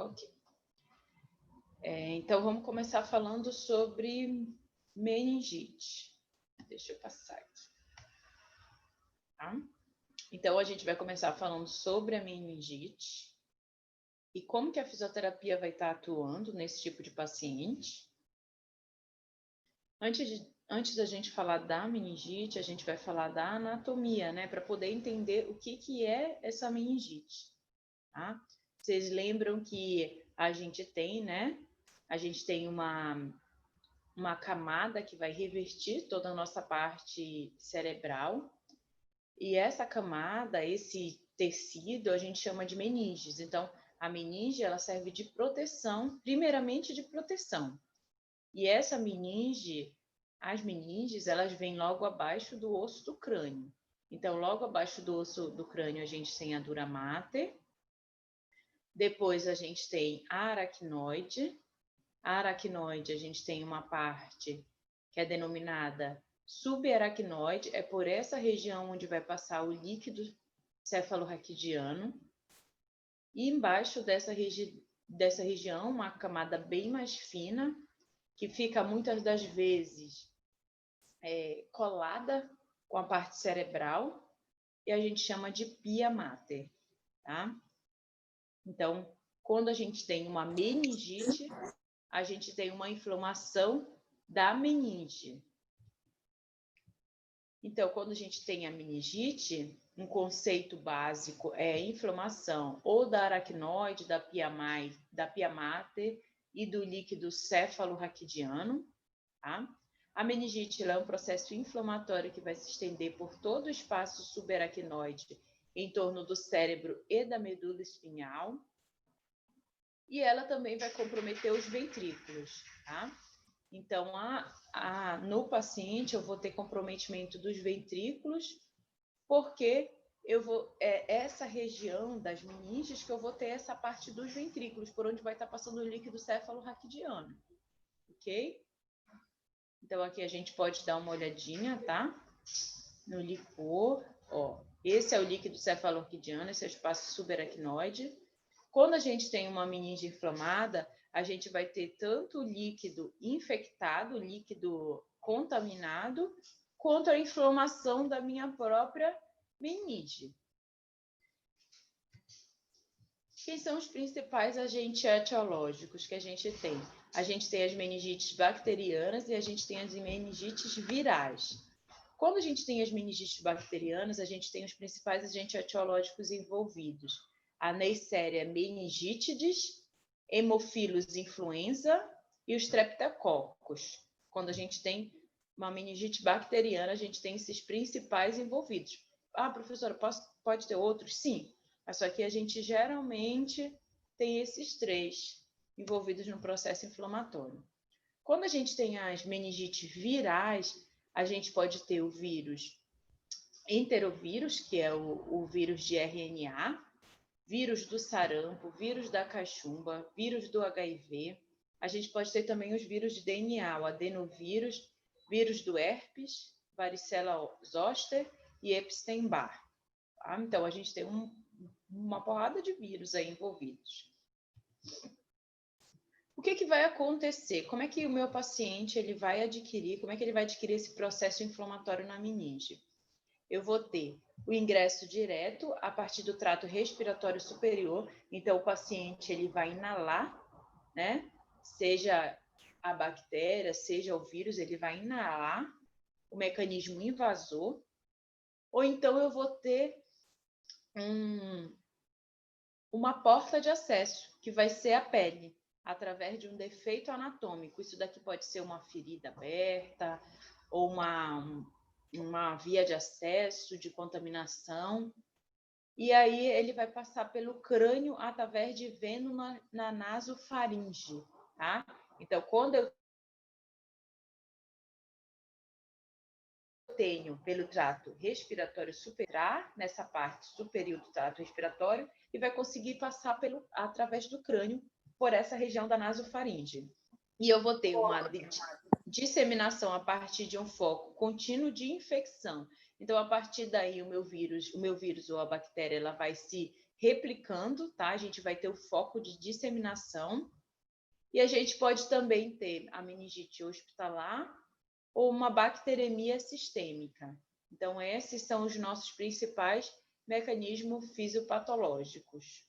Ok. Então, vamos começar falando sobre meningite. Deixa eu passar aqui. Tá? Então, a gente vai começar falando sobre a meningite e como que a fisioterapia vai estar atuando nesse tipo de paciente. Antes da gente falar da meningite, a gente vai falar da anatomia, né? Para poder entender o que é essa meningite. Tá? Vocês lembram que a gente tem, né? A gente tem uma camada que vai revestir toda a nossa parte cerebral. E essa camada, esse tecido, a gente chama de meninges. Então, a meninge, ela serve de proteção, primeiramente de proteção. E essa meninge, as meninges, elas vêm logo abaixo do osso do crânio. Então, logo abaixo do osso do crânio, a gente tem a dura mater. Depois, a gente tem a aracnoide. A aracnoide, a gente tem uma parte que é denominada subaracnoide, é por essa região onde vai passar o líquido cefalorraquidiano. E embaixo dessa região, uma camada bem mais fina, que fica muitas das vezes colada com a parte cerebral, e a gente chama de pia mater, tá? Então, quando a gente tem uma meningite, a gente tem uma inflamação da meninge. Então, quando a gente tem a meningite, um conceito básico é inflamação ou da aracnoide, da pia mater e do líquido cefalorraquidiano, tá? A meningite é um processo inflamatório que vai se estender por todo o espaço subaracnoide em torno do cérebro e da medula espinhal. E ela também vai comprometer os ventrículos, tá? Então, no paciente, eu vou ter comprometimento dos ventrículos, porque essa região das meninges que eu vou ter essa parte dos ventrículos, por onde vai estar passando o líquido cefalorraquidiano, ok? Então, aqui a gente pode dar uma olhadinha, tá? No licor, ó. Esse é o líquido cefalorraquidiano, esse é o espaço subaracnoide. Quando a gente tem uma meninge inflamada, a gente vai ter tanto o líquido infectado, líquido contaminado, quanto a inflamação da minha própria meninge. Quem são os principais agentes etiológicos que a gente tem? A gente tem as meningites bacterianas e a gente tem as meningites virais. Quando a gente tem as meningites bacterianas, a gente tem os principais agentes etiológicos envolvidos. A Neisseria meningitidis, Haemophilus influenza e os streptococcus. Quando a gente tem uma meningite bacteriana, a gente tem esses principais envolvidos. Ah, professora, pode ter outros? Sim, mas só que a gente geralmente tem esses três envolvidos no processo inflamatório. Quando a gente tem as meningites virais, a gente pode ter o vírus enterovírus, que é o vírus de RNA, vírus do sarampo, vírus da cachumba, vírus do HIV. A gente pode ter também os vírus de DNA, o adenovírus, vírus do herpes, varicela zoster e Epstein-Barr. Tá? Então, a gente tem uma porrada de vírus aí envolvidos. O que vai acontecer? Como é que o meu paciente como é que ele vai adquirir esse processo inflamatório na meninge? Eu vou ter o ingresso direto a partir do trato respiratório superior. Então, o paciente ele vai inalar, né? Seja a bactéria, seja o vírus, ele vai inalar o mecanismo invasor. Ou então eu vou ter uma porta de acesso, que vai ser a pele, através de um defeito anatômico. Isso daqui pode ser uma ferida aberta ou uma via de acesso, de contaminação. E aí ele vai passar pelo crânio através de veno na nasofaringe, tá? Então, quando eu tenho pelo trato respiratório superior, nessa parte superior do trato respiratório, e vai conseguir passar através do crânio por essa região da nasofaringe. E eu vou ter uma disseminação a partir de um foco contínuo de infecção. Então, a partir daí, o meu vírus ou a bactéria, ela vai se replicando, tá? A gente vai ter o foco de disseminação. E a gente pode também ter a meningite hospitalar ou uma bacteremia sistêmica. Então, esses são os nossos principais mecanismos fisiopatológicos.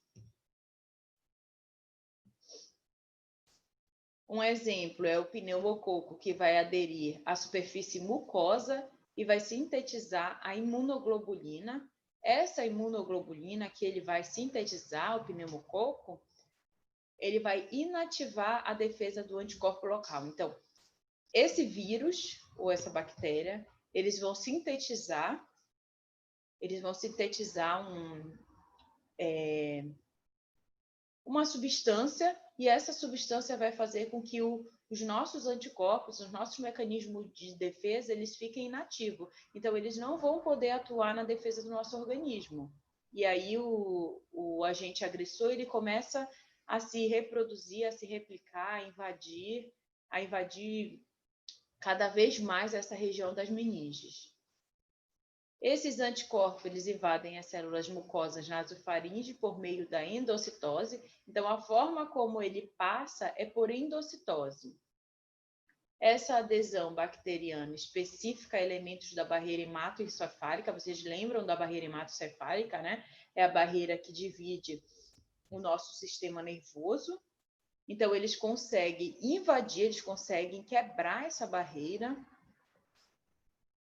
Um exemplo é o pneumococo, que vai aderir à superfície mucosa e vai sintetizar a imunoglobulina. Essa imunoglobulina que ele vai sintetizar, o pneumococo, ele vai inativar a defesa do anticorpo local. Então, esse vírus ou essa bactéria, eles vão sintetizar uma substância, e essa substância vai fazer com que os nossos anticorpos, os nossos mecanismos de defesa, eles fiquem inativos. Então, eles não vão poder atuar na defesa do nosso organismo. E aí, o agente agressor, ele começa a se reproduzir, a se replicar, a invadir cada vez mais essa região das meninges. Esses anticorpos, eles invadem as células mucosas nasofaringe por meio da endocitose. Então, a forma como ele passa é por endocitose. Essa adesão bacteriana específica a elementos da barreira hematoencefálica, vocês lembram da barreira hematoencefálica, né? É a barreira que divide o nosso sistema nervoso. Então, eles conseguem invadir, eles conseguem quebrar essa barreira,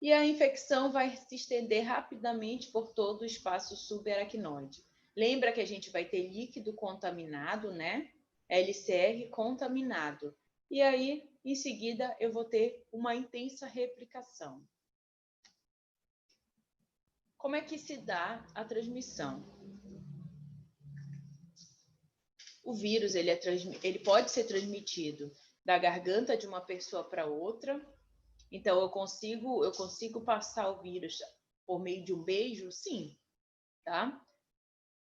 e a infecção vai se estender rapidamente por todo o espaço subaracnoide. Lembra que a gente vai ter líquido contaminado, né? LCR contaminado. E aí, em seguida, eu vou ter uma intensa replicação. Como é que se dá a transmissão? O vírus, ele pode ser transmitido da garganta de uma pessoa para outra. Então, eu consigo passar o vírus por meio de um beijo? Sim, tá?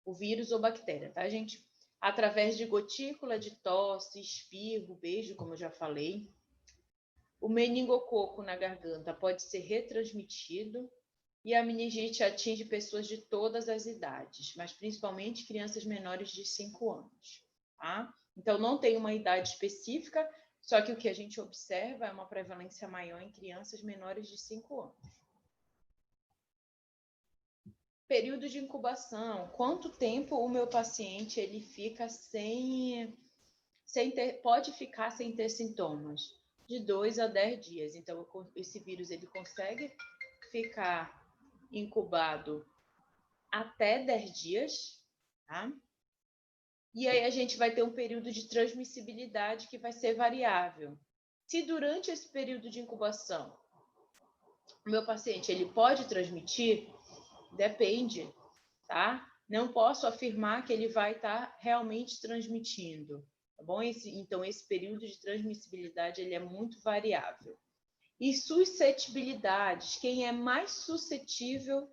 O vírus ou bactéria, tá, gente? Através de gotícula de tosse, espirro, beijo, como eu já falei. O meningococo na garganta pode ser retransmitido e a meningite atinge pessoas de todas as idades, mas principalmente crianças menores de 5 anos, tá? Então, não tem uma idade específica, só que o que a gente observa é uma prevalência maior em crianças menores de 5 anos. Período de incubação. Quanto tempo o meu paciente ele fica pode ficar sem ter sintomas? De 2 a 10 dias. Então, esse vírus ele consegue ficar incubado até 10 dias, tá? E aí a gente vai ter um período de transmissibilidade que vai ser variável. Se durante esse período de incubação o meu paciente ele pode transmitir, depende, tá? Não posso afirmar que ele vai estar realmente transmitindo, tá bom? Então esse período de transmissibilidade ele é muito variável. E suscetibilidades, quem é mais suscetível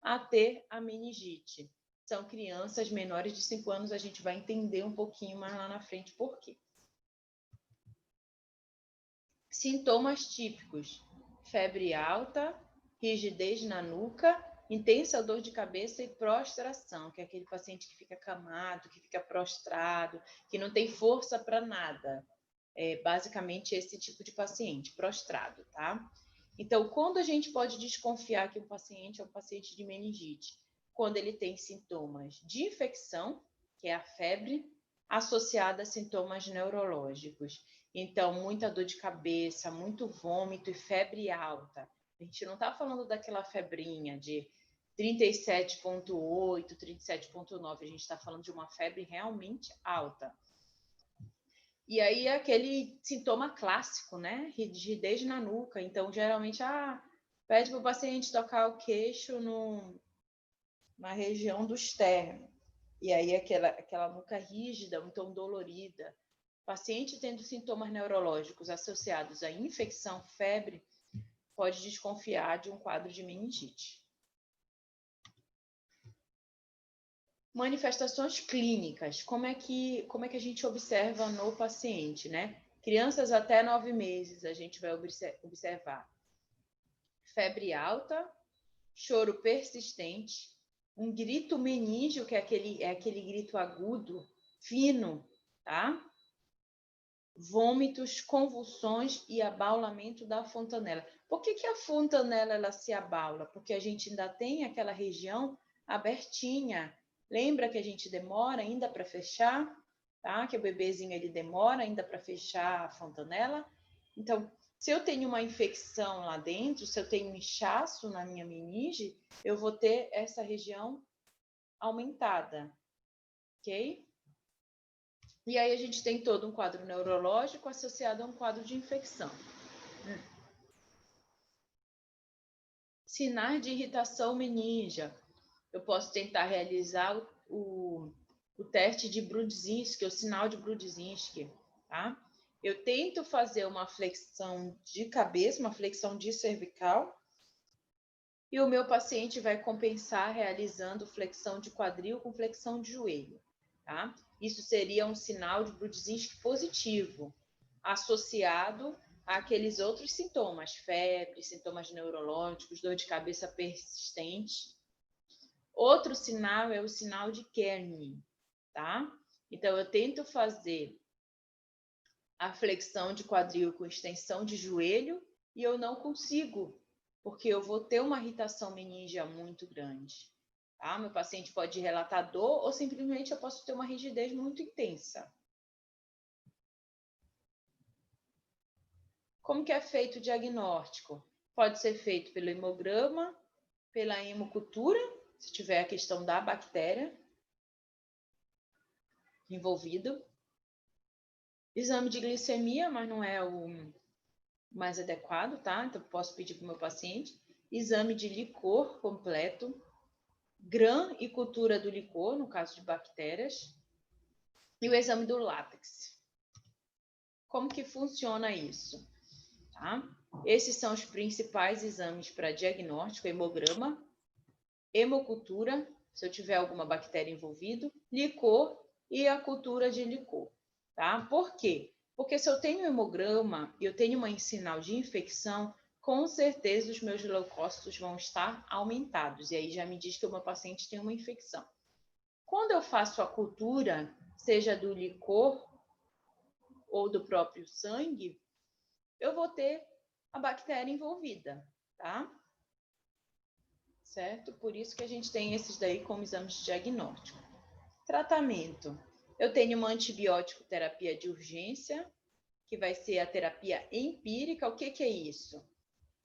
a ter a meningite? São crianças menores de 5 anos, a gente vai entender um pouquinho mais lá na frente por quê. Sintomas típicos: febre alta, rigidez na nuca, intensa dor de cabeça e prostração, que é aquele paciente que fica acamado, que fica prostrado, que não tem força para nada. É basicamente esse tipo de paciente, prostrado, tá? Então, quando a gente pode desconfiar que um paciente é um paciente de meningite? Quando ele tem sintomas de infecção, que é a febre, associada a sintomas neurológicos. Então, muita dor de cabeça, muito vômito e febre alta. A gente não está falando daquela febrinha de 37,8, 37,9. A gente está falando de uma febre realmente alta. E aí, aquele sintoma clássico, né? Rigidez na nuca. Então, geralmente, pede para o paciente tocar o queixo na região do externo. E aí, aquela nuca rígida, então dolorida. Paciente tendo sintomas neurológicos associados à infecção, febre, pode desconfiar de um quadro de meningite. Manifestações clínicas, como é que a gente observa no paciente, né? Crianças até 9 meses, a gente vai observar febre alta, choro persistente, um grito meníngeo, que é aquele grito agudo, fino, tá? Vômitos, convulsões e abaulamento da fontanela. Por que a fontanela ela se abaula? Porque a gente ainda tem aquela região abertinha. Lembra que a gente demora ainda para fechar, tá? Que o bebezinho ele demora ainda para fechar a fontanela. Então, se eu tenho uma infecção lá dentro, se eu tenho um inchaço na minha meninge, eu vou ter essa região aumentada, ok? E aí a gente tem todo um quadro neurológico associado a um quadro de infecção. Sinais de irritação meníngea. Eu posso tentar realizar o teste de Brudzinski, o sinal de Brudzinski, tá? Eu tento fazer uma flexão de cabeça, uma flexão de cervical, e o meu paciente vai compensar realizando flexão de quadril com flexão de joelho, tá? Isso seria um sinal de Brudzinski positivo, associado àqueles outros sintomas, febre, sintomas neurológicos, dor de cabeça persistente. Outro sinal é o sinal de Kernig, tá? Então, eu tento fazer a flexão de quadril com extensão de joelho e eu não consigo, porque eu vou ter uma irritação meníngea muito grande. Tá? Meu paciente pode relatar dor ou simplesmente eu posso ter uma rigidez muito intensa. Como que é feito o diagnóstico? Pode ser feito pelo hemograma, pela hemocultura, se tiver a questão da bactéria envolvida. Exame de glicemia, mas não é o mais adequado, tá? Então, posso pedir para o meu paciente. Exame de licor completo, gram e cultura do licor, no caso de bactérias, e o exame do látex. Como que funciona isso? Tá? Esses são os principais exames para diagnóstico: hemograma, hemocultura, se eu tiver alguma bactéria envolvida, licor e a cultura de licor. Tá? Por quê? Porque se eu tenho hemograma e eu tenho um sinal de infecção, com certeza os meus leucócitos vão estar aumentados. E aí já me diz que o meu paciente tem uma infecção. Quando eu faço a cultura, seja do licor ou do próprio sangue, eu vou ter a bactéria envolvida, tá? Certo? Por isso que a gente tem esses daí como exames de diagnóstico. Tratamento. Eu tenho uma antibiótico terapia de urgência, que vai ser a terapia empírica. O que é isso?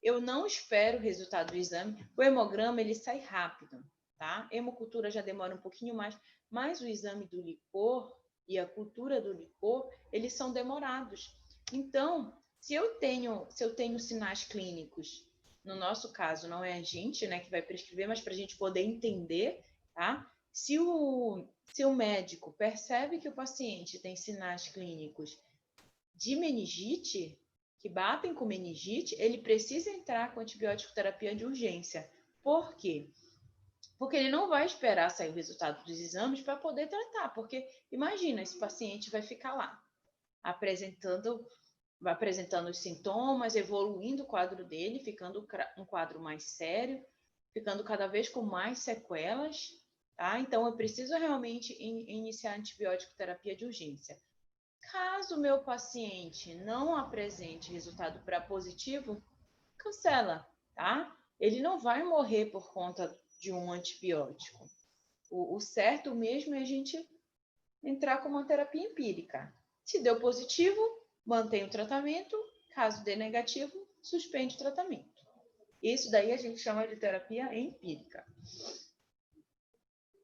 Eu não espero o resultado do exame. O hemograma, ele sai rápido, tá? A hemocultura já demora um pouquinho mais, mas o exame do licor e a cultura do licor, eles são demorados. Então, se eu tenho sinais clínicos, no nosso caso, não é a gente, né, que vai prescrever, mas para a gente poder entender, tá? Se o médico percebe que o paciente tem sinais clínicos de meningite, que batem com meningite, ele precisa entrar com antibiótico terapia de urgência. Por quê? Porque ele não vai esperar sair o resultado dos exames para poder tratar, porque imagina, esse paciente vai ficar lá, apresentando os sintomas, evoluindo o quadro dele, ficando um quadro mais sério, ficando cada vez com mais sequelas, tá? Então, eu preciso realmente iniciar antibiótico terapia de urgência. Caso o meu paciente não apresente resultado positivo, cancela, tá? Ele não vai morrer por conta de um antibiótico. O certo mesmo é a gente entrar com uma terapia empírica. Se deu positivo, mantém o tratamento. Caso dê negativo, suspende o tratamento. Isso daí a gente chama de terapia empírica.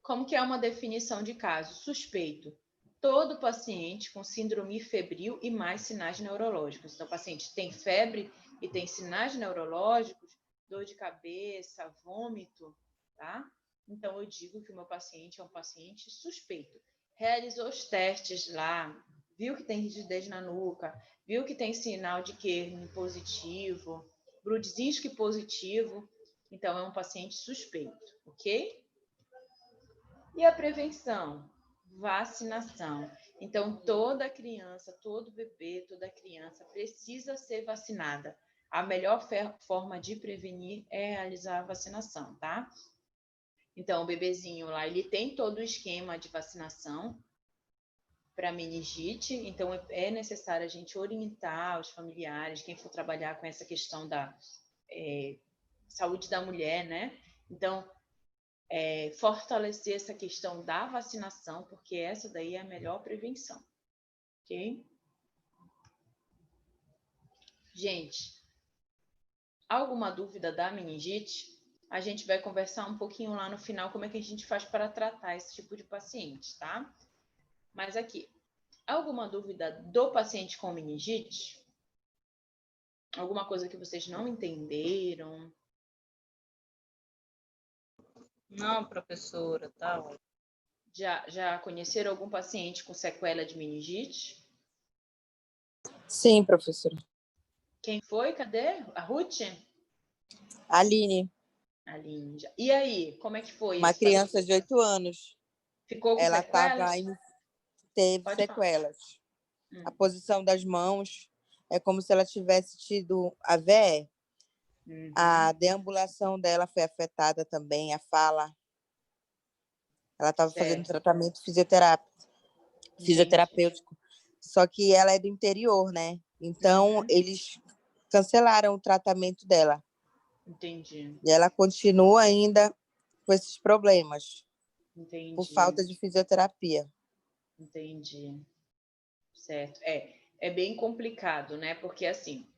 Como que é uma definição de caso? Suspeito. Todo paciente com síndrome febril e mais sinais neurológicos. Então, o paciente tem febre e tem sinais neurológicos, dor de cabeça, vômito, tá? Então, eu digo que o meu paciente é um paciente suspeito. Realizou os testes lá, viu que tem rigidez na nuca, viu que tem sinal de Kernig positivo, Brudzinski positivo, então é um paciente suspeito, ok? E a prevenção? Vacinação. Então, toda criança, todo bebê, toda criança precisa ser vacinada. A melhor forma de prevenir é realizar a vacinação, tá? Então, o bebezinho lá, ele tem todo o esquema de vacinação para meningite, então é necessário a gente orientar os familiares, quem for trabalhar com essa questão da saúde da mulher, né? Então, fortalecer essa questão da vacinação, porque essa daí é a melhor prevenção, ok? Gente, alguma dúvida da meningite? A gente vai conversar um pouquinho lá no final como é que a gente faz para tratar esse tipo de paciente, tá? Mas aqui, alguma dúvida do paciente com meningite? Alguma coisa que vocês não entenderam? Não, professora, tá ótimo. Já conheceram algum paciente com sequela de meningite? Sim, professora. Quem foi? Cadê? A Ruth? Aline, Aline. E aí, como é que foi uma esse criança paciente? de 8 anos, Ficou com ela sequelas? teve Pode falar. sequelas. A posição das mãos é como se ela tivesse tido AVE. A deambulação dela foi afetada também, a fala. Ela estava fazendo tratamento fisioterapêutico. Só que ela é do interior, né? Então, eles cancelaram o tratamento dela. Entendi. E ela continua ainda com esses problemas. Entendi. Por falta de fisioterapia. Entendi. Certo. É bem complicado, né? Porque, assim,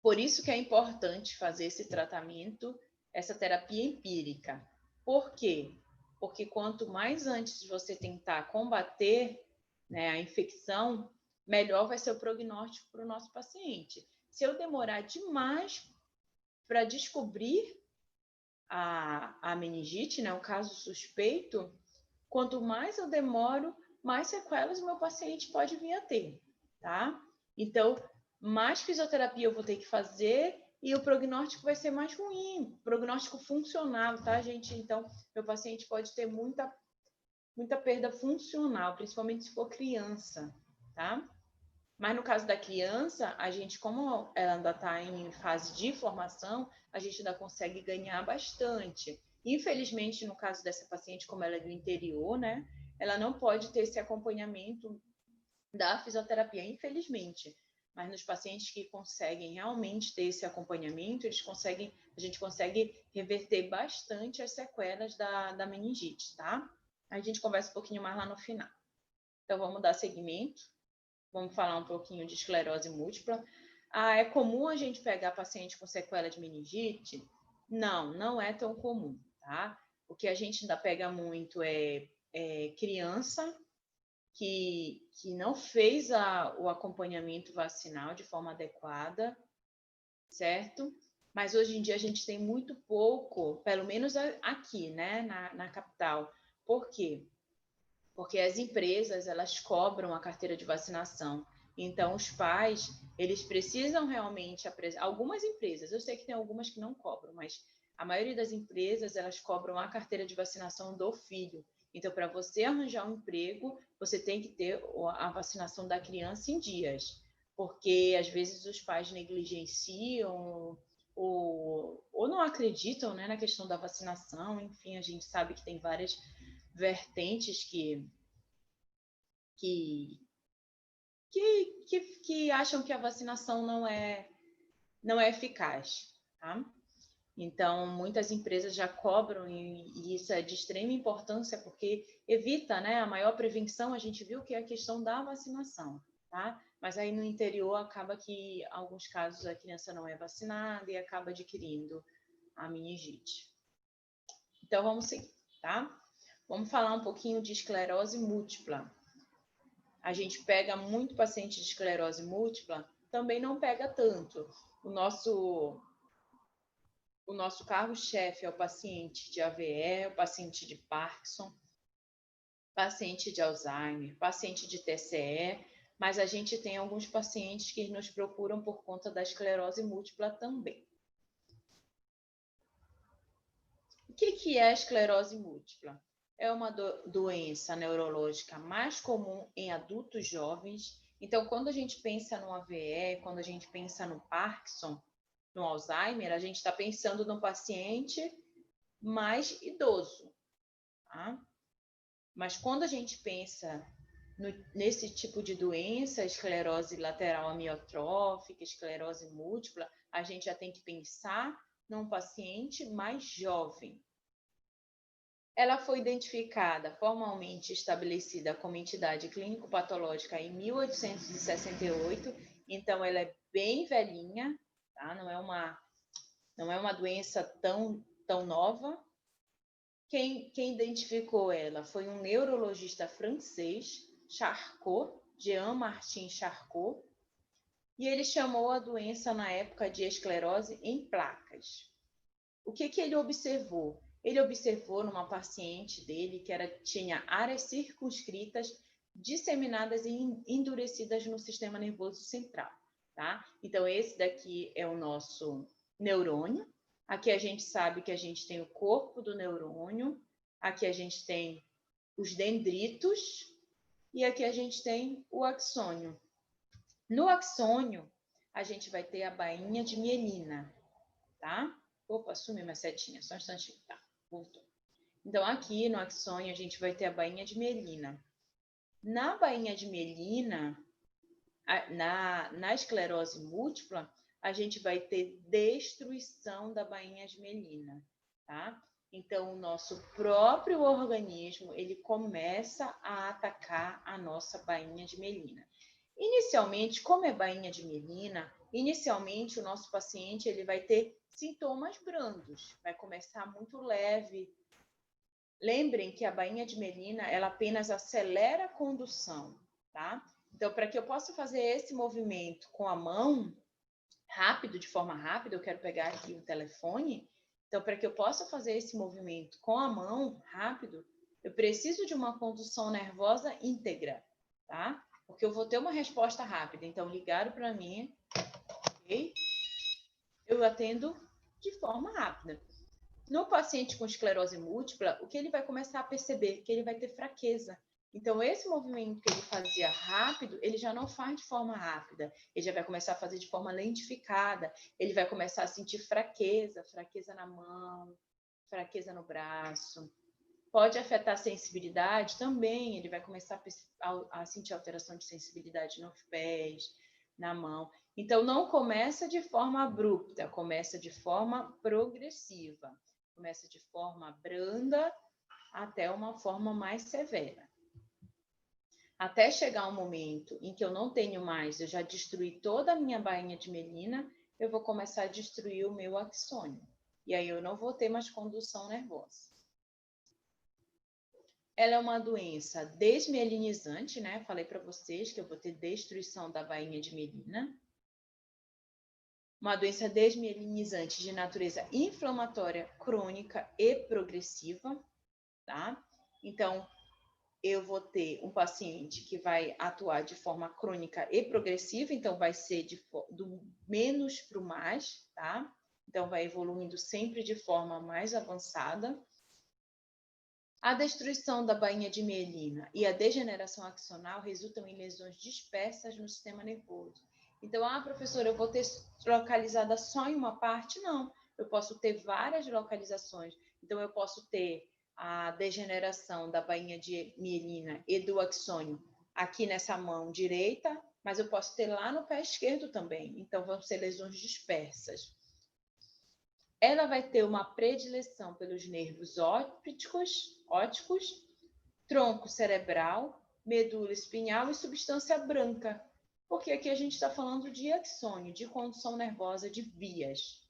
por isso que é importante fazer esse tratamento, essa terapia empírica. Por quê? Porque quanto mais antes você tentar combater, né, a infecção, melhor vai ser o prognóstico para o nosso paciente. Se eu demorar demais para descobrir a meningite, né, o caso suspeito, quanto mais eu demoro, mais sequelas o meu paciente pode vir a ter, tá? Então, mais fisioterapia eu vou ter que fazer e o prognóstico vai ser mais ruim, prognóstico funcional, tá, gente? Então, meu paciente pode ter muita perda funcional, principalmente se for criança, tá? Mas no caso da criança, a gente, como ela ainda está em fase de formação, a gente ainda consegue ganhar bastante. Infelizmente, no caso dessa paciente, como ela é do interior, né, ela não pode ter esse acompanhamento da fisioterapia, infelizmente. Mas nos pacientes que conseguem realmente ter esse acompanhamento, a gente consegue reverter bastante as sequelas da meningite, tá? A gente conversa um pouquinho mais lá no final. Então, vamos dar seguimento. Vamos falar um pouquinho de esclerose múltipla. É comum a gente pegar paciente com sequela de meningite? Não, não é tão comum, tá? O que a gente ainda pega muito é criança que não fez o acompanhamento vacinal de forma adequada, certo? Mas hoje em dia a gente tem muito pouco, pelo menos aqui, né, na capital. Por quê? Porque as empresas, elas cobram a carteira de vacinação. Então, os pais, eles precisam realmente apresentar. Algumas empresas, eu sei que tem algumas que não cobram, mas a maioria das empresas, elas cobram a carteira de vacinação do filho. Então, para você arranjar um emprego, você tem que ter a vacinação da criança em dias. Porque, às vezes, os pais negligenciam ou não acreditam, né, na questão da vacinação. Enfim, a gente sabe que tem várias vertentes que acham que a vacinação não é eficaz, tá? Então, muitas empresas já cobram, e isso é de extrema importância, porque evita, né, a maior prevenção, a gente viu que é a questão da vacinação, tá? Mas aí no interior acaba que, em alguns casos, a criança não é vacinada e acaba adquirindo a meningite. Então, vamos seguir, tá? Vamos falar um pouquinho de esclerose múltipla. A gente pega muito paciente de esclerose múltipla, também não pega tanto. O nosso carro-chefe é o paciente de AVE, o paciente de Parkinson, paciente de Alzheimer, paciente de TCE, mas a gente tem alguns pacientes que nos procuram por conta da esclerose múltipla também. O que é a esclerose múltipla? É uma doença neurológica mais comum em adultos jovens. Então, quando a gente pensa no AVE, quando a gente pensa no Parkinson, no Alzheimer, a gente está pensando no paciente mais idoso, tá? Mas quando a gente pensa nesse tipo de doença, esclerose lateral amiotrófica, esclerose múltipla, a gente já tem que pensar num paciente mais jovem. Ela foi identificada, formalmente estabelecida como entidade clínico-patológica em 1868, então ela é bem velhinha, tá? Não é uma doença tão nova. Quem identificou ela foi um neurologista francês, Charcot, Jean-Martin Charcot, e ele chamou a doença na época de esclerose em placas. O que ele observou? Ele observou numa paciente dele que tinha áreas circunscritas disseminadas e endurecidas no sistema nervoso central, tá? Então, esse daqui é o nosso neurônio. Aqui a gente sabe que a gente tem o corpo do neurônio, aqui a gente tem os dendritos e aqui a gente tem o axônio. No axônio, a gente vai ter a bainha de mielina, tá? Opa, sumi uma setinha, só um instantinho. Tá, voltou. Então, aqui no axônio, a gente vai ter a bainha de mielina. Na bainha de mielina, na esclerose múltipla, a gente vai ter destruição da bainha de mielina, tá? Então, o nosso próprio organismo, ele começa a atacar a nossa bainha de mielina. Inicialmente, como é bainha de mielina, inicialmente o nosso paciente ele vai ter sintomas brandos, vai começar muito leve. Lembrem que a bainha de mielina, ela apenas acelera a condução, tá? Então, para que eu possa fazer esse movimento com a mão, rápido, de forma rápida, eu quero pegar aqui o telefone. Então, para que eu possa fazer esse movimento com a mão, rápido, eu preciso de uma condução nervosa íntegra, tá? Porque eu vou ter uma resposta rápida. Então, ligaram para mim, ok? Eu atendo de forma rápida. No paciente com esclerose múltipla, o que ele vai começar a perceber? Que ele vai ter fraqueza. Então, esse movimento que ele fazia rápido, ele já não faz de forma rápida. Ele já vai começar a fazer de forma lentificada. Ele vai começar a sentir fraqueza na mão, fraqueza no braço. Pode afetar a sensibilidade também. Ele vai começar a sentir alteração de sensibilidade nos pés, na mão. Então, não começa de forma abrupta, começa de forma progressiva. Começa de forma branda até uma forma mais severa. Até chegar um momento em que eu não tenho mais, eu já destruí toda a minha bainha de mielina, eu vou começar a destruir o meu axônio. E aí eu não vou ter mais condução nervosa. Ela é uma doença desmielinizante, né? Falei para vocês que eu vou ter destruição da bainha de mielina. Uma doença desmielinizante de natureza inflamatória, crônica e progressiva, tá? Então, eu vou ter um paciente que vai atuar de forma crônica e progressiva, então vai ser do menos para o mais, tá? Então, vai evoluindo sempre de forma mais avançada. A destruição da bainha de mielina e a degeneração axonal resultam em lesões dispersas no sistema nervoso. Então, professora, eu vou ter localizada só em uma parte? Não, eu posso ter várias localizações. Então, eu posso ter a degeneração da bainha de mielina e do axônio aqui nessa mão direita, mas eu posso ter lá no pé esquerdo também. Então, vão ser lesões dispersas. Ela vai ter uma predileção pelos nervos ópticos, tronco cerebral, medula espinhal e substância branca, porque aqui a gente está falando de axônio, de condução nervosa de vias.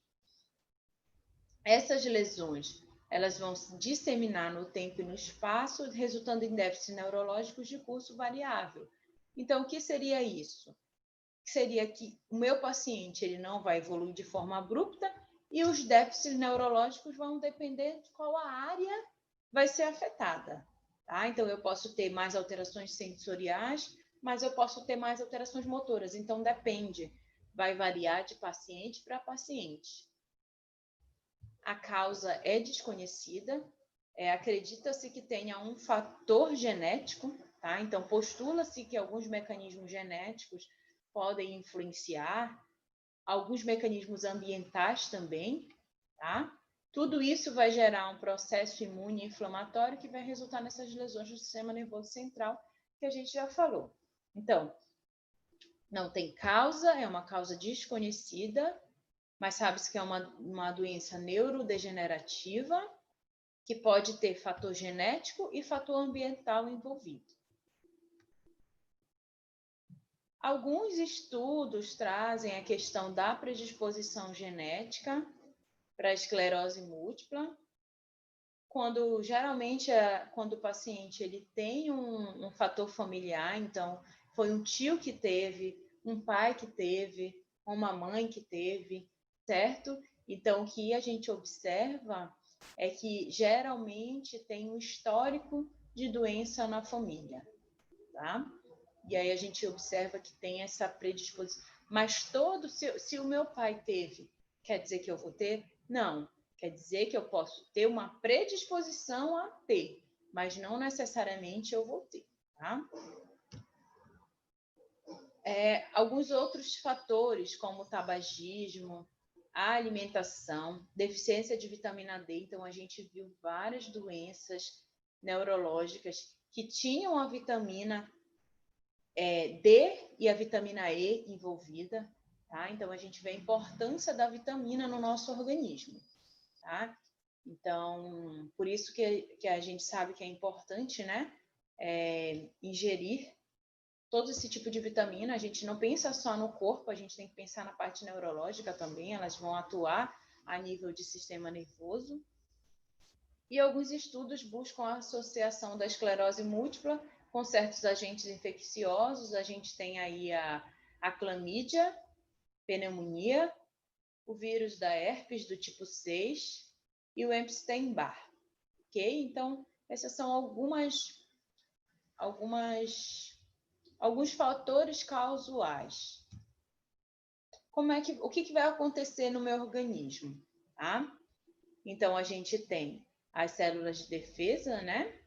Essas lesões, elas vão se disseminar no tempo e no espaço, resultando em déficits neurológicos de curso variável. Então, o que seria isso? Seria que o meu paciente ele não vai evoluir de forma abrupta e os déficits neurológicos vão depender de qual a área vai ser afetada. Tá? Então, eu posso ter mais alterações sensoriais, mas eu posso ter mais alterações motoras. Então, depende. Vai variar de paciente para paciente. A causa é desconhecida. Acredita-se que tenha um fator genético. Tá? Então, postula-se que alguns mecanismos genéticos podem influenciar, alguns mecanismos ambientais também, tá? Tudo isso vai gerar um processo imune inflamatório que vai resultar nessas lesões do sistema nervoso central, que a gente já falou. Então, não tem causa, é uma causa desconhecida, mas sabe-se que é uma doença neurodegenerativa, que pode ter fator genético e fator ambiental envolvido. Alguns estudos trazem a questão da predisposição genética para a esclerose múltipla, geralmente quando o paciente ele tem um fator familiar, então foi um tio que teve, um pai que teve, uma mãe que teve, certo? Então, o que a gente observa é que geralmente tem um histórico de doença na família, tá? E aí a gente observa que tem essa predisposição. Mas se o meu pai teve, quer dizer que eu vou ter? Não. Quer dizer que eu posso ter uma predisposição a ter, mas não necessariamente eu vou ter, tá? Alguns outros fatores, como o tabagismo, a alimentação, deficiência de vitamina D. Então, a gente viu várias doenças neurológicas que tinham a vitamina D e a vitamina E envolvida, tá? Então, a gente vê a importância da vitamina no nosso organismo, tá? Então, por isso que a gente sabe que é importante, né? Ingerir todo esse tipo de vitamina. A gente não pensa só no corpo, a gente tem que pensar na parte neurológica também, elas vão atuar a nível de sistema nervoso. E alguns estudos buscam a associação da esclerose múltipla com certos agentes infecciosos. A gente tem aí a clamídia, pneumonia, o vírus da herpes do tipo 6 e o Epstein-Barr, ok? Então, essas são alguns fatores causais. O que vai acontecer no meu organismo, tá? Então, a gente tem as células de defesa, né?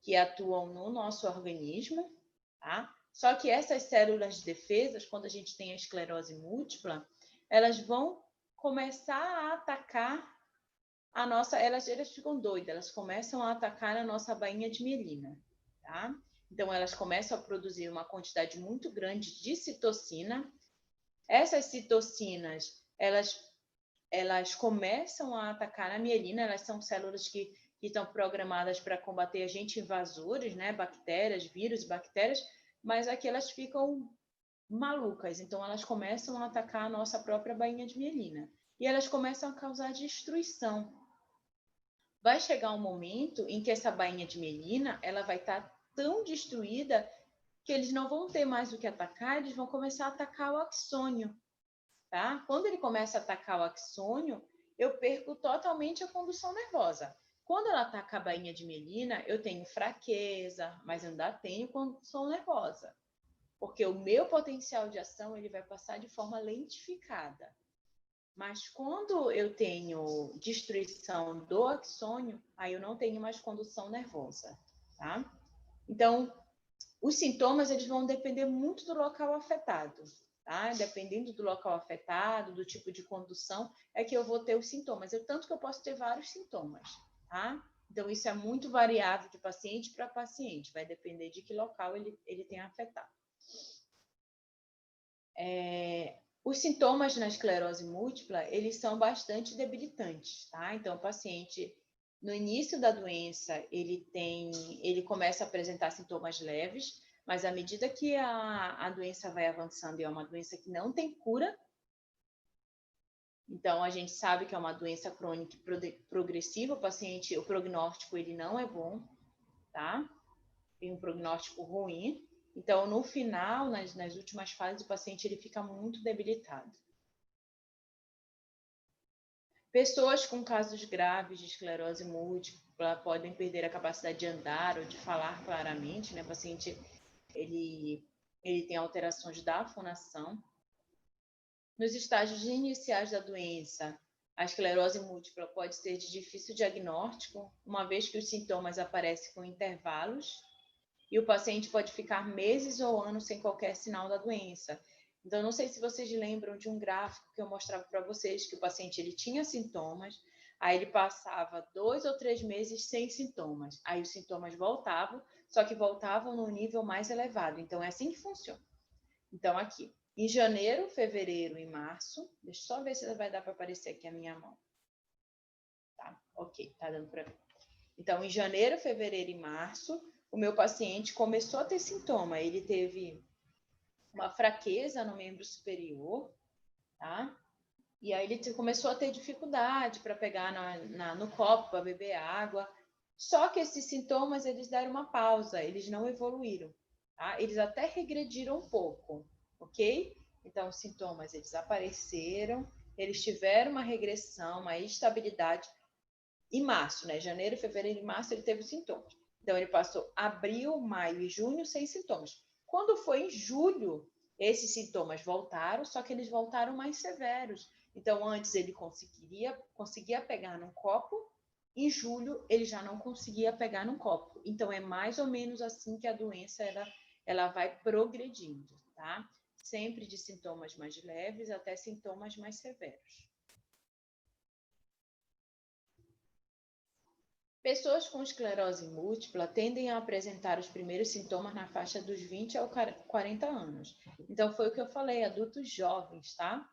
Que atuam no nosso organismo, tá? Só que essas células de defesa, quando a gente tem a esclerose múltipla, elas vão começar a atacar elas ficam doidas, elas começam a atacar a nossa bainha de mielina, tá? Então, elas começam a produzir uma quantidade muito grande de citocina. Essas citocinas, elas começam a atacar a mielina, elas são células que estão programadas para combater agentes invasores, né? Bactérias, vírus, bactérias, mas aqui elas ficam malucas, então elas começam a atacar a nossa própria bainha de mielina. E elas começam a causar destruição. Vai chegar um momento em que essa bainha de mielina ela vai estar tão destruída que eles não vão ter mais o que atacar, eles vão começar a atacar o axônio, tá? Quando ele começa a atacar o axônio, eu perco totalmente a condução nervosa. Quando ela ataca a bainha de mielina, eu tenho fraqueza, mas ainda tenho condução nervosa, porque o meu potencial de ação ele vai passar de forma lentificada. Mas quando eu tenho destruição do axônio, aí eu não tenho mais condução nervosa, tá? Então, os sintomas eles vão depender muito do local afetado, tá? Dependendo do local afetado, do tipo de condução, é que eu vou ter os sintomas. Tanto que eu posso ter vários sintomas, tá? Então, isso é muito variável de paciente para paciente, vai depender de que local ele tem afetado. Os sintomas na esclerose múltipla, eles são bastante debilitantes, tá? Então, o paciente, no início da doença, ele começa a apresentar sintomas leves, mas à medida que a doença vai avançando e é uma doença que não tem cura, então a gente sabe que é uma doença crônica progressiva, o prognóstico ele não é bom, tá? Tem um prognóstico ruim. Então, no final, nas últimas fases, o paciente ele fica muito debilitado. Pessoas com casos graves de esclerose múltipla podem perder a capacidade de andar ou de falar claramente, né? O paciente ele tem alterações da fonação. Nos estágios iniciais da doença, a esclerose múltipla pode ser de difícil diagnóstico, uma vez que os sintomas aparecem com intervalos, e o paciente pode ficar meses ou anos sem qualquer sinal da doença. Então, não sei se vocês lembram de um gráfico que eu mostrava para vocês, que o paciente ele tinha sintomas, Aí ele passava 2 ou 3 meses sem sintomas. Aí os sintomas voltavam, só que voltavam num nível mais elevado. Então, é assim que funciona. Então, aqui, em janeiro, fevereiro e março, deixa eu só ver se vai dar para aparecer aqui a minha mão. Tá, ok, tá dando para ver. Então, em janeiro, fevereiro e março, o meu paciente começou a ter sintoma. Ele teve uma fraqueza no membro superior, tá? E aí ele começou a ter dificuldade para pegar no copo, para beber água. Só que esses sintomas, eles deram uma pausa, eles não evoluíram, tá? Eles até regrediram um pouco, ok? Então, os sintomas, eles apareceram, eles tiveram uma regressão, uma estabilidade. Em março, né? Janeiro, fevereiro e março, ele teve sintomas. Então, ele passou abril, maio e junho sem sintomas. Quando foi em julho, esses sintomas voltaram, só que eles voltaram mais severos. Então, antes ele conseguia pegar num copo, em julho ele já não conseguia pegar num copo. Então, é mais ou menos assim que a doença ela vai progredindo, tá? Sempre de sintomas mais leves até sintomas mais severos. Pessoas com esclerose múltipla tendem a apresentar os primeiros sintomas na faixa dos 20 aos 40 anos. Então, foi o que eu falei, adultos jovens, tá?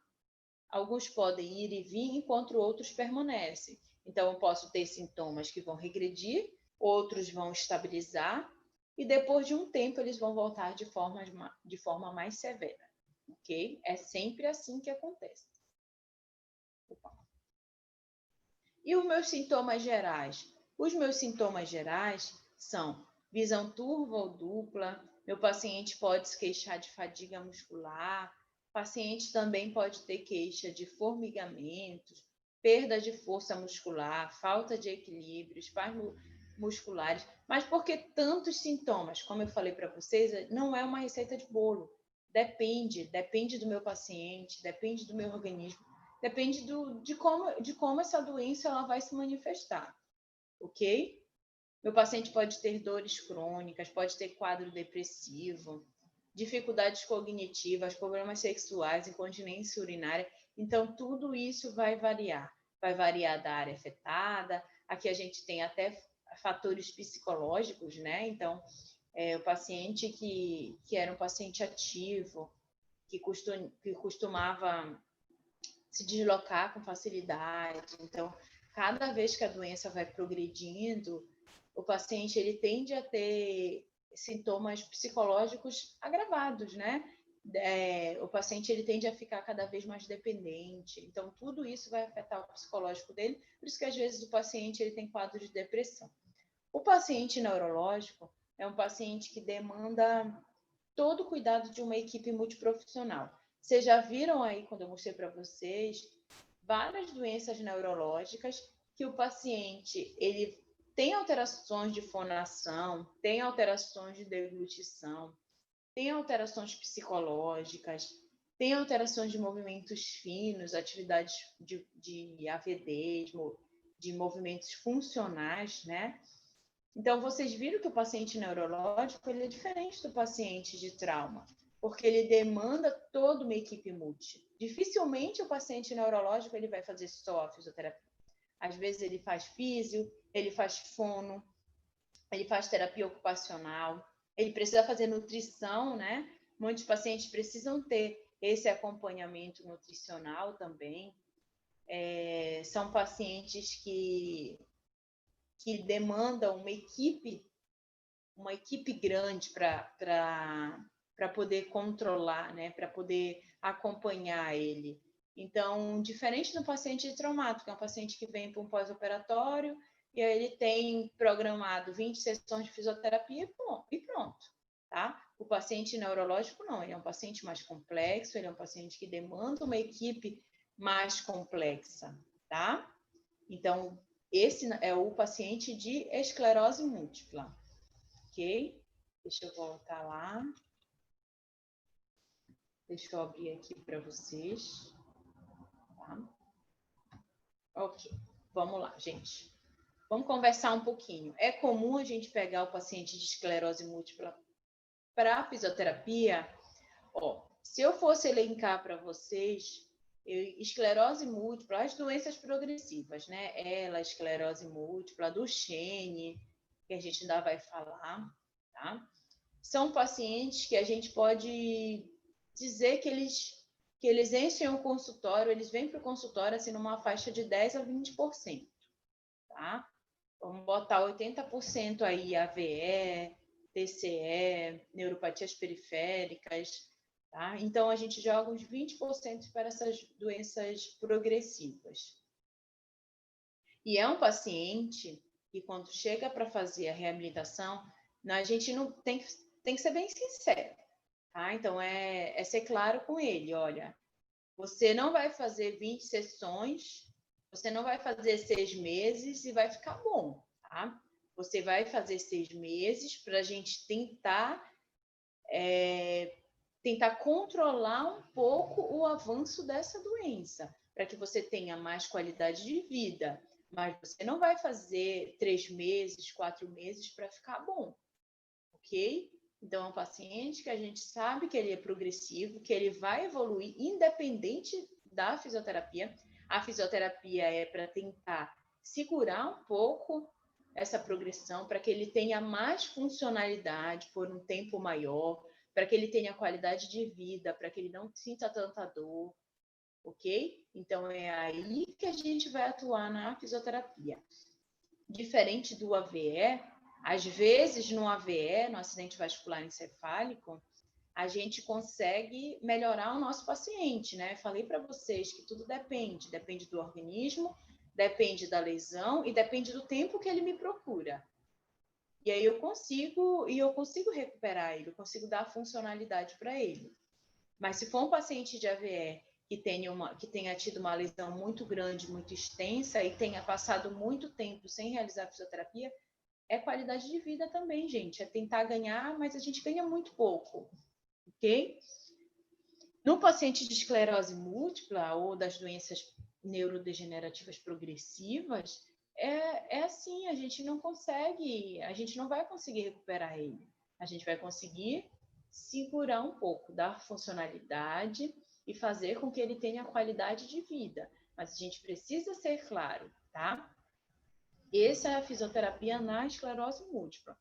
Alguns podem ir e vir, enquanto outros permanecem. Então, eu posso ter sintomas que vão regredir, outros vão estabilizar, e depois de um tempo eles vão voltar de forma mais severa, ok? É sempre assim que acontece. E os meus sintomas gerais? Os meus sintomas gerais são visão turva ou dupla, meu paciente pode se queixar de fadiga muscular, o paciente também pode ter queixa de formigamentos, perda de força muscular, falta de equilíbrio, espasmos musculares. Mas por que tantos sintomas? Como eu falei para vocês, não é uma receita de bolo. Depende do meu paciente, depende do meu organismo, depende de como essa doença ela vai se manifestar, ok? Meu paciente pode ter dores crônicas, pode ter quadro depressivo, dificuldades cognitivas, problemas sexuais, incontinência urinária. Então, tudo isso vai variar. Vai variar da área afetada. Aqui a gente tem até fatores psicológicos, né? Então, o paciente que era um paciente ativo, que costumava se deslocar com facilidade. Então, cada vez que a doença vai progredindo, o paciente ele tende a ter sintomas psicológicos agravados, né? O paciente ele tende a ficar cada vez mais dependente. Então, tudo isso vai afetar o psicológico dele. Por isso que, às vezes, o paciente ele tem quadro de depressão. O paciente neurológico é um paciente que demanda todo o cuidado de uma equipe multiprofissional. Vocês já viram aí, quando eu mostrei para vocês, várias doenças neurológicas que o paciente ele tem alterações de fonação, tem alterações de deglutição, tem alterações psicológicas, tem alterações de movimentos finos, atividades de AVD, de movimentos funcionais, né? Então, vocês viram que o paciente neurológico ele é diferente do paciente de trauma, porque ele demanda toda uma equipe multi. Dificilmente o paciente neurológico ele vai fazer só fisioterapia. Às vezes ele faz físio, ele faz fono, ele faz terapia ocupacional, ele precisa fazer nutrição, né? Muitos pacientes precisam ter esse acompanhamento nutricional também. São pacientes que demandam uma equipe grande para poder controlar, né? Para poder acompanhar ele. Então, diferente do paciente traumático, que é um paciente que vem para um pós-operatório e aí ele tem programado 20 sessões de fisioterapia e pronto, tá? O paciente neurológico não, ele é um paciente mais complexo, ele é um paciente que demanda uma equipe mais complexa, tá? Então, esse é o paciente de esclerose múltipla, ok? Deixa eu voltar lá. Deixa eu abrir aqui para vocês. Tá? Ok, vamos lá, gente. Vamos conversar um pouquinho. É comum a gente pegar o paciente de esclerose múltipla para fisioterapia? Se eu fosse elencar para vocês esclerose múltipla, as doenças progressivas, né? Ela, esclerose múltipla, Duchenne, que a gente ainda vai falar, tá? São pacientes que a gente pode dizer que eles enchem o consultório, eles vêm para o consultório assim, numa faixa de 10% a 20%, tá? Vamos botar 80% aí AVE, TCE, neuropatias periféricas, tá? Então, a gente joga uns 20% para essas doenças progressivas. E é um paciente que, quando chega para fazer a reabilitação, a gente não tem que ser bem sincero, tá? Então, é ser claro com ele, olha, você não vai fazer 20 sessões, você não vai fazer 6 meses e vai ficar bom, tá? Você vai fazer 6 meses para a gente tentar controlar um pouco o avanço dessa doença, para que você tenha mais qualidade de vida. Mas você não vai fazer 3 meses, 4 meses para ficar bom, ok? Então, é um paciente que a gente sabe que ele é progressivo, que ele vai evoluir independente da fisioterapia. A fisioterapia é para tentar segurar um pouco essa progressão, para que ele tenha mais funcionalidade por um tempo maior, para que ele tenha qualidade de vida, para que ele não sinta tanta dor, ok? Então, é aí que a gente vai atuar na fisioterapia. Diferente do AVE, às vezes no AVE, no acidente vascular encefálico, a gente consegue melhorar o nosso paciente, né? Falei para vocês que tudo depende do organismo, depende da lesão e depende do tempo que ele me procura. E aí eu consigo recuperar ele, eu consigo dar funcionalidade para ele. Mas se for um paciente de AVE que tenha tido uma lesão muito grande, muito extensa e tenha passado muito tempo sem realizar fisioterapia, é qualidade de vida também, gente. É tentar ganhar, mas a gente ganha muito pouco, ok? No paciente de esclerose múltipla ou das doenças neurodegenerativas progressivas, é assim, a gente não vai conseguir recuperar ele. A gente vai conseguir segurar um pouco, dar funcionalidade e fazer com que ele tenha qualidade de vida. Mas a gente precisa ser claro, tá? Essa é a fisioterapia na esclerose múltipla.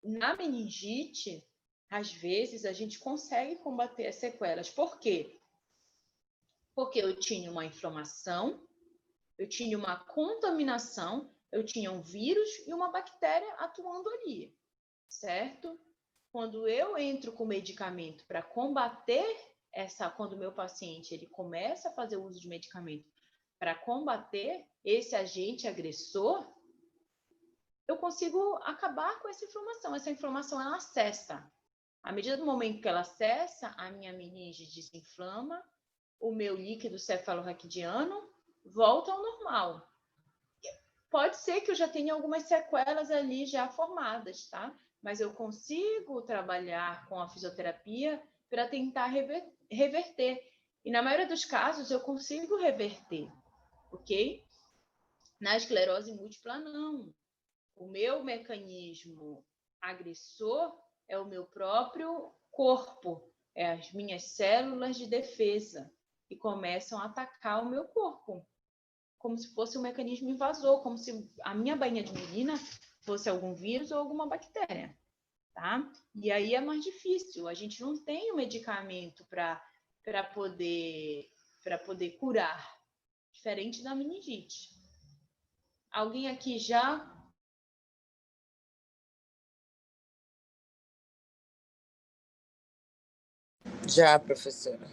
Na meningite, às vezes, a gente consegue combater as sequelas. Por quê? Porque eu tinha uma inflamação, eu tinha uma contaminação, eu tinha um vírus e uma bactéria atuando ali, certo? Quando eu entro com medicamento para combater quando o meu paciente ele começa a fazer uso de medicamento para combater esse agente agressor, eu consigo acabar com essa inflamação. Essa inflamação, ela cessa. À medida do momento que ela cessa, a minha meninge desinflama, o meu líquido cefalorraquidiano volta ao normal. Pode ser que eu já tenha algumas sequelas ali já formadas, tá? Mas eu consigo trabalhar com a fisioterapia para tentar reverter. E na maioria dos casos eu consigo reverter, ok? Na esclerose múltipla, não. O meu mecanismo agressor é o meu próprio corpo, é as minhas células de defesa que começam a atacar o meu corpo, como se fosse um mecanismo invasor, como se a minha bainha de melina fosse algum vírus ou alguma bactéria, tá? E aí é mais difícil, a gente não tem um medicamento para poder curar, diferente da meningite. Alguém aqui já Já, professora.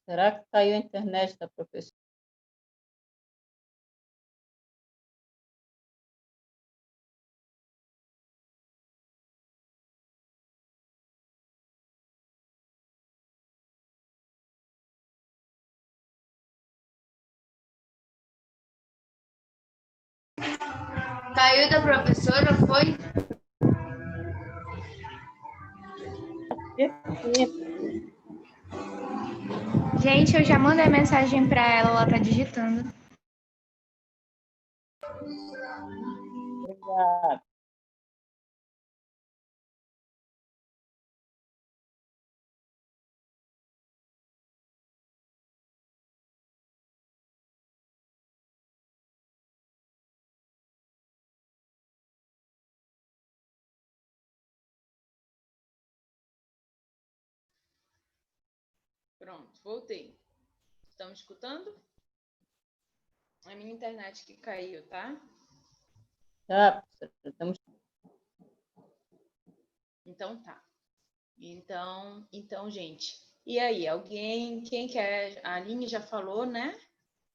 Será que caiu a internet da professora? Caiu da professora, foi? Gente, eu já mandei mensagem para ela tá digitando. Obrigada. Pronto, voltei. Estão me escutando? É a minha internet que caiu, tá? Tá, professora, estamos... Então tá. Então, gente. E aí, alguém, quem quer? A Aline já falou, né?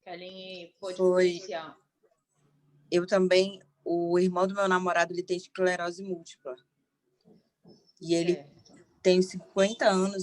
Que a Aline pôde vivenciar. Eu também, o irmão do meu namorado, ele tem esclerose múltipla. E ele tem 50 anos